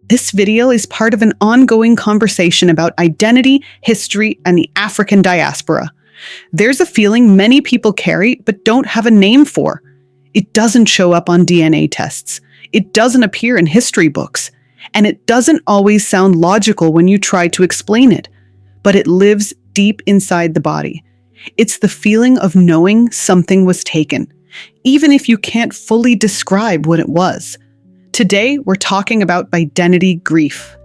This video is part of an ongoing conversation about identity, history, and the African diaspora. There's a feeling many people carry but don't have a name for. It doesn't show up on DNA tests. It doesn't appear in history books. And it doesn't always sound logical when you try to explain it. But it lives deep inside the body. It's the feeling of knowing something was taken, even if you can't fully describe what it was. Today, we're talking about identity grief.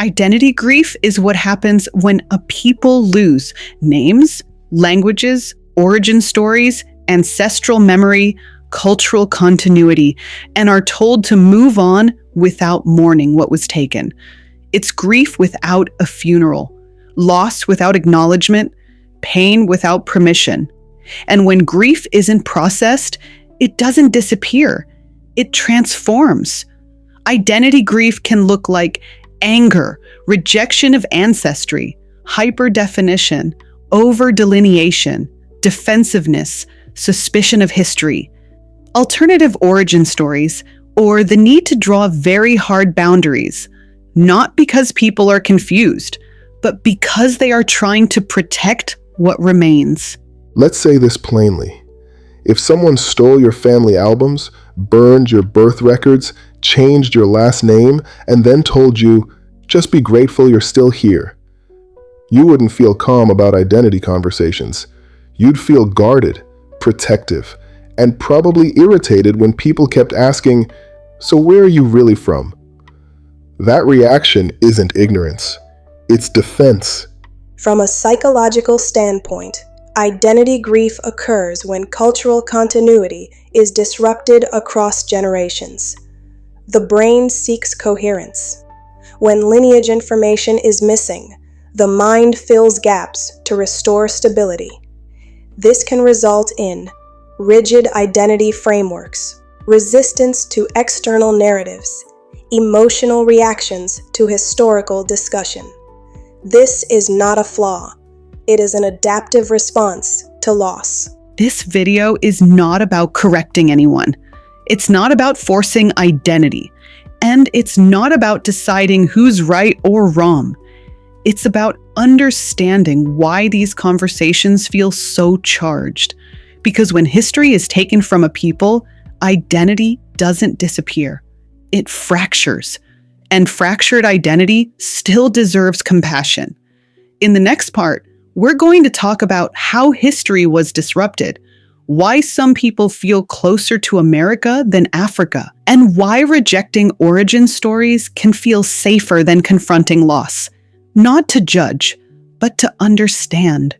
Identity grief is what happens when a people lose names, languages, origin stories, ancestral memory, cultural continuity, and are told to move on without mourning what was taken. It's grief without a funeral, loss without acknowledgement, pain without permission. And when grief isn't processed, it doesn't disappear. It transforms. Identity grief can look like anger, rejection of ancestry, hyperdefinition, over-delineation, defensiveness, suspicion of history, alternative origin stories, or the need to draw very hard boundaries, not because people are confused, but because they are trying to protect what remains. Let's say this plainly. If someone stole your family albums, burned your birth records, changed your last name, and then told you, just be grateful you're still here, you wouldn't feel calm about identity conversations. You'd feel guarded, protective, and probably irritated when people kept asking, so where are you really from? That reaction isn't ignorance. It's defense. From a psychological standpoint, identity grief occurs when cultural continuity is disrupted across generations. The brain seeks coherence. When lineage information is missing, the mind fills gaps to restore stability. This can result in rigid identity frameworks, resistance to external narratives, emotional reactions to historical discussion. This is not a flaw. It is an adaptive response to loss. This video is not about correcting anyone. It's not about forcing identity. And it's not about deciding who's right or wrong. It's about understanding why these conversations feel so charged. Because when history is taken from a people, identity doesn't disappear. It fractures. And fractured identity still deserves compassion. In the next part, we're going to talk about how history was disrupted, why some people feel closer to America than Africa, and why rejecting origin stories can feel safer than confronting loss. Not to judge, but to understand.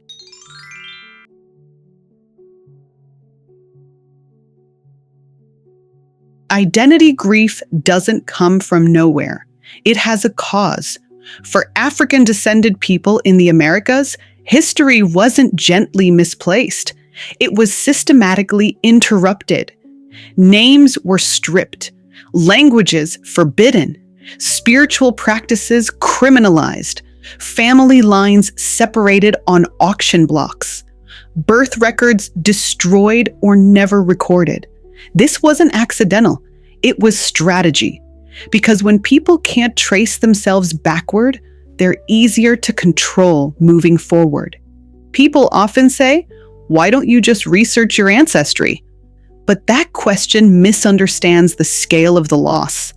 Identity grief doesn't come from nowhere. It has a cause. For African-descended people in the Americas, history wasn't gently misplaced. It was systematically interrupted. Names were stripped, languages forbidden, spiritual practices criminalized, family lines separated on auction blocks, birth records destroyed or never recorded. This wasn't accidental. It was strategy. Because when people can't trace themselves backward, they're easier to control moving forward. People often say, why don't you just research your ancestry? But that question misunderstands the scale of the loss.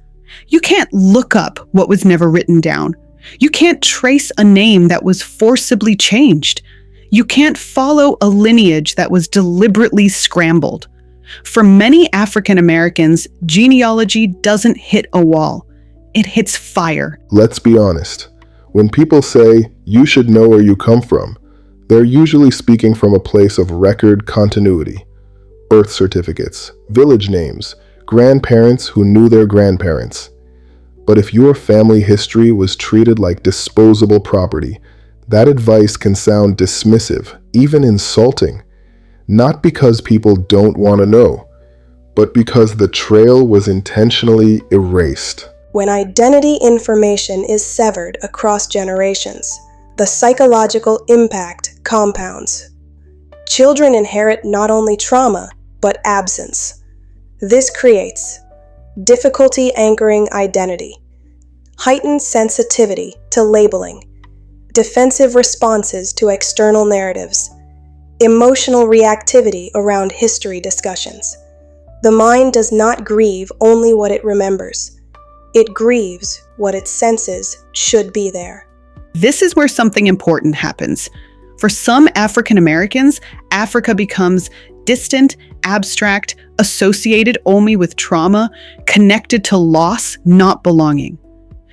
You can't look up what was never written down. You can't trace a name that was forcibly changed. You can't follow a lineage that was deliberately scrambled. For many African Americans, genealogy doesn't hit a wall. It hits fire. Let's be honest. When people say, you should know where you come from, they're usually speaking from a place of record continuity. Birth certificates, village names, grandparents who knew their grandparents. But if your family history was treated like disposable property, that advice can sound dismissive, even insulting. Not because people don't want to know, but because the trail was intentionally erased. When identity information is severed across generations, the psychological impact compounds. Children inherit not only trauma, but absence. This creates difficulty anchoring identity, heightened sensitivity to labeling, defensive responses to external narratives, emotional reactivity around history discussions. The mind does not grieve only what it remembers. It grieves what it senses should be there. This is where something important happens. For some African Americans, Africa becomes distant, abstract, associated only with trauma, connected to loss, not belonging.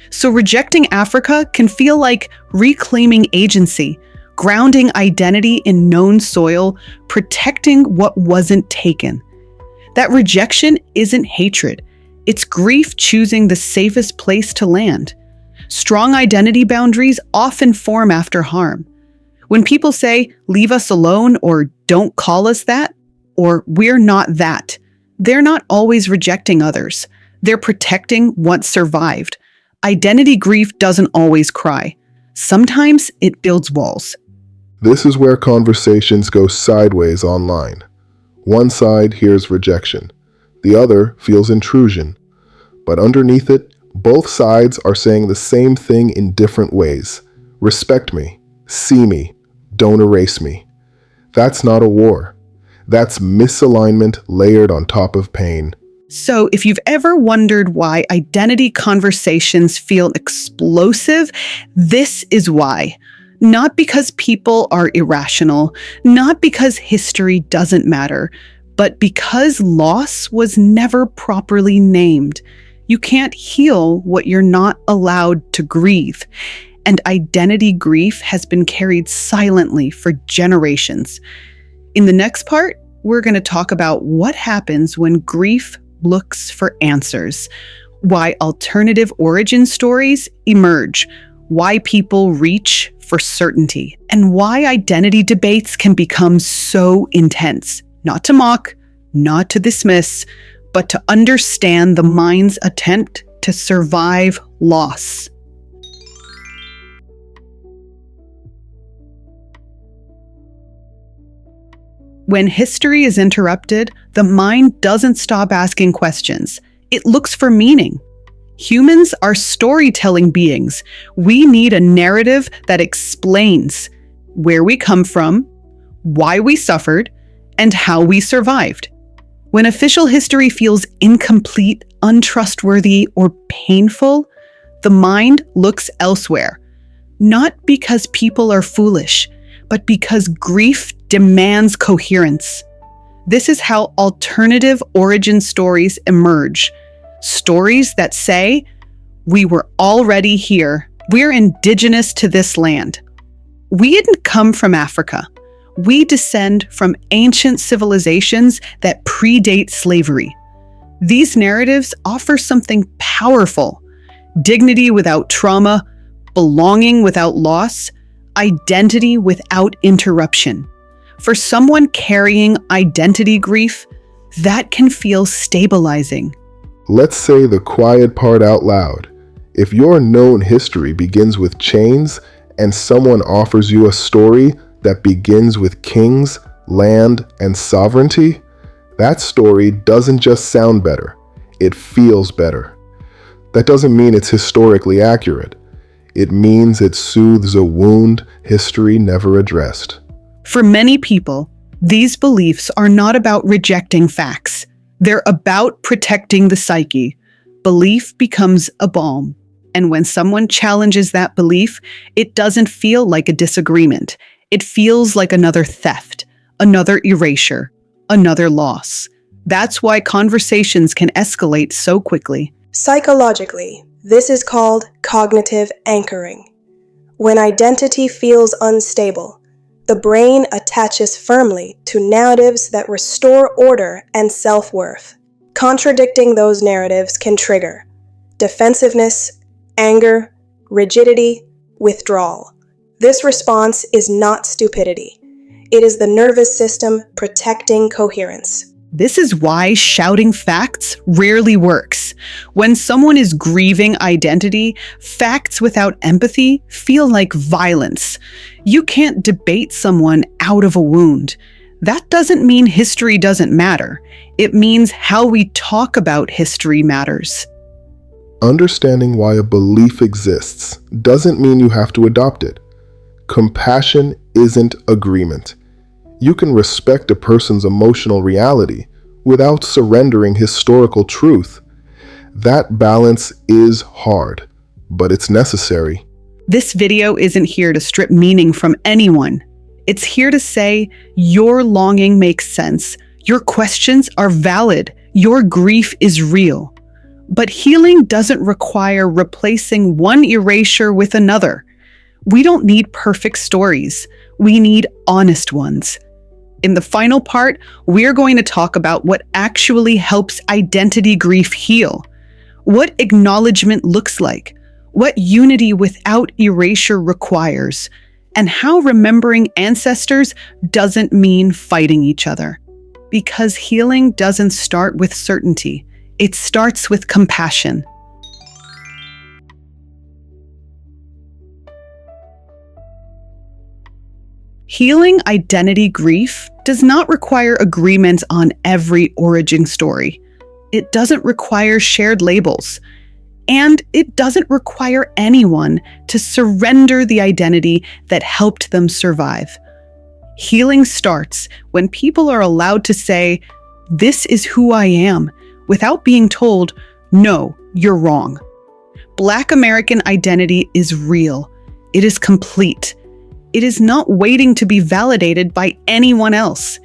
So rejecting Africa can feel like reclaiming agency, grounding identity in known soil, protecting what wasn't taken. That rejection isn't hatred. It's grief choosing the safest place to land. Strong identity boundaries often form after harm. When people say, leave us alone, or don't call us that, or we're not that, they're not always rejecting others. They're protecting what survived. Identity grief doesn't always cry. Sometimes it builds walls. This is where conversations go sideways online. One side hears rejection. The other feels intrusion. But underneath it, both sides are saying the same thing in different ways. Respect me. See me. Don't erase me. That's not a war. That's misalignment layered on top of pain. So if you've ever wondered why identity conversations feel explosive, this is why. Not because people are irrational, not because history doesn't matter, but because loss was never properly named. You can't heal what you're not allowed to grieve. And identity grief has been carried silently for generations. In the next part, we're going to talk about what happens when grief looks for answers, why alternative origin stories emerge, why people reach for certainty, and why identity debates can become so intense. Not to mock, not to dismiss, but to understand the mind's attempt to survive loss. When history is interrupted, the mind doesn't stop asking questions. It looks for meaning. Humans are storytelling beings. We need a narrative that explains where we come from, why we suffered, and how we survived. When official history feels incomplete, untrustworthy, or painful, the mind looks elsewhere. Not because people are foolish, but because grief demands coherence. This is how alternative origin stories emerge. Stories that say, we were already here. We're indigenous to this land. We didn't come from Africa. We descend from ancient civilizations that predate slavery. These narratives offer something powerful: dignity without trauma, belonging without loss, identity without interruption. For someone carrying identity grief, that can feel stabilizing. Let's say the quiet part out loud. If your known history begins with chains and someone offers you a story that begins with kings, land, and sovereignty, that story doesn't just sound better, it feels better. That doesn't mean it's historically accurate. It means it soothes a wound history never addressed. For many people, these beliefs are not about rejecting facts. They're about protecting the psyche. Belief becomes a balm. And when someone challenges that belief, it doesn't feel like a disagreement. It feels like another theft, another erasure, another loss. That's why conversations can escalate so quickly. Psychologically, this is called cognitive anchoring. When identity feels unstable, the brain attaches firmly to narratives that restore order and self-worth. Contradicting those narratives can trigger defensiveness, anger, rigidity, withdrawal. This response is not stupidity. It is the nervous system protecting coherence. This is why shouting facts rarely works. When someone is grieving identity, facts without empathy feel like violence. You can't debate someone out of a wound. That doesn't mean history doesn't matter. It means how we talk about history matters. Understanding why a belief exists doesn't mean you have to adopt it. Compassion isn't agreement. You can respect a person's emotional reality without surrendering historical truth. That balance is hard, but it's necessary. This video isn't here to strip meaning from anyone. It's here to say your longing makes sense, your questions are valid, your grief is real. But healing doesn't require replacing one erasure with another. We don't need perfect stories. We need honest ones. In the final part, we're going to talk about what actually helps identity grief heal, what acknowledgement looks like, what unity without erasure requires, and how remembering ancestors doesn't mean fighting each other. Because healing doesn't start with certainty, it starts with compassion. Healing identity grief does not require agreement on every origin story. It doesn't require shared labels. And it doesn't require anyone to surrender the identity that helped them survive. Healing starts when people are allowed to say, "This is who I am," without being told, "No, you're wrong." Black American identity is real. It is complete. It is not waiting to be validated by anyone else.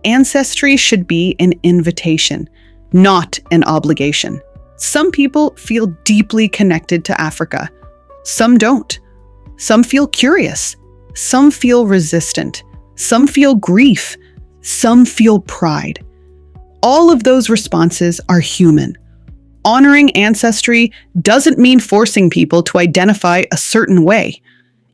Ancestry should be an invitation, not an obligation. Some people feel deeply connected to Africa. Some don't. Some feel curious. Some feel resistant. Some feel grief. Some feel pride. All of those responses are human. Honoring ancestry doesn't mean forcing people to identify a certain way.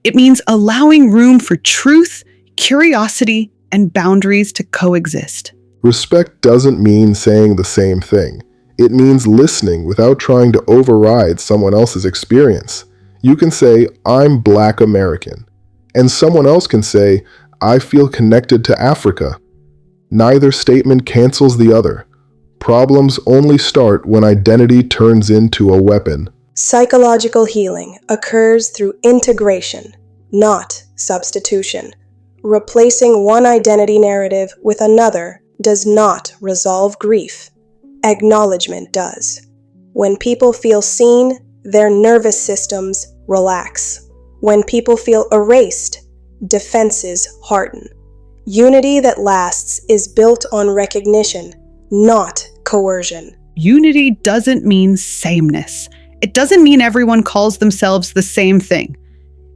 It means allowing room for truth, curiosity, and boundaries to coexist. Respect doesn't mean saying the same thing. It means listening without trying to override someone else's experience. You can say, "I'm Black American," and someone else can say, "I feel connected to Africa." Neither statement cancels the other. Problems only start when identity turns into a weapon. Psychological healing occurs through integration, not substitution. Replacing one identity narrative with another does not resolve grief. Acknowledgement does. When people feel seen, their nervous systems relax. When people feel erased, defenses harden. Unity that lasts is built on recognition, not coercion. Unity doesn't mean sameness. It doesn't mean everyone calls themselves the same thing.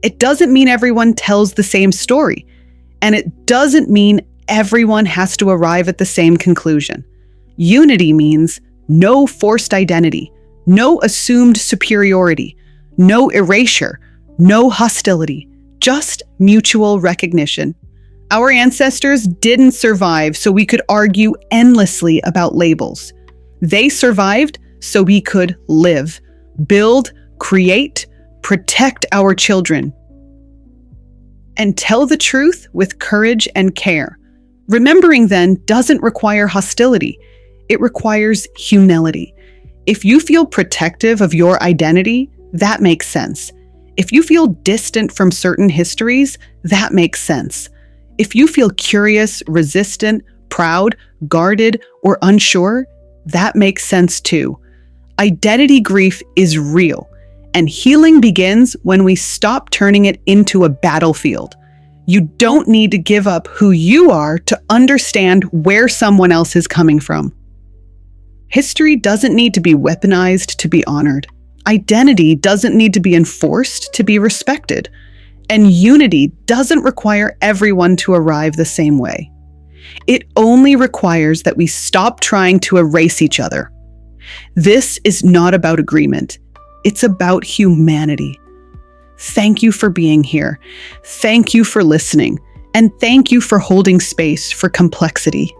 It doesn't mean everyone tells the same story. And it doesn't mean everyone has to arrive at the same conclusion. Unity means no forced identity, no assumed superiority, no erasure, no hostility, just mutual recognition. Our ancestors didn't survive so we could argue endlessly about labels. They survived so we could live, build, create, protect our children, and tell the truth with courage and care. Remembering then doesn't require hostility. It requires humility. If you feel protective of your identity, that makes sense. If you feel distant from certain histories, that makes sense. If you feel curious, resistant, proud, guarded, or unsure, that makes sense too. Identity grief is real, and healing begins when we stop turning it into a battlefield. You don't need to give up who you are to understand where someone else is coming from. History doesn't need to be weaponized to be honored. Identity doesn't need to be enforced to be respected. And unity doesn't require everyone to arrive the same way. It only requires that we stop trying to erase each other. This is not about agreement. It's about humanity. Thank you for being here. Thank you for listening. And thank you for holding space for complexity.